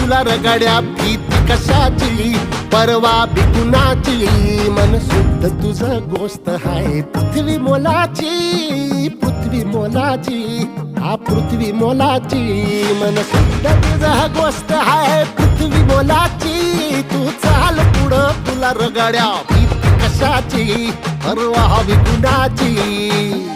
तुला रगड्या भीती कशाची परवा बिकुणाची मन शुद्ध तुझं गोष्ट हाय पृथ्वी मोलाची पृथ्वी मोलाची हा पृथ्वी मोलाची मन शुद्ध तुझं गोष्ट हाय पृथ्वी मोलाची तू चाल पुढं तुला रगड्या भीती कशाची परवा बिकुणाची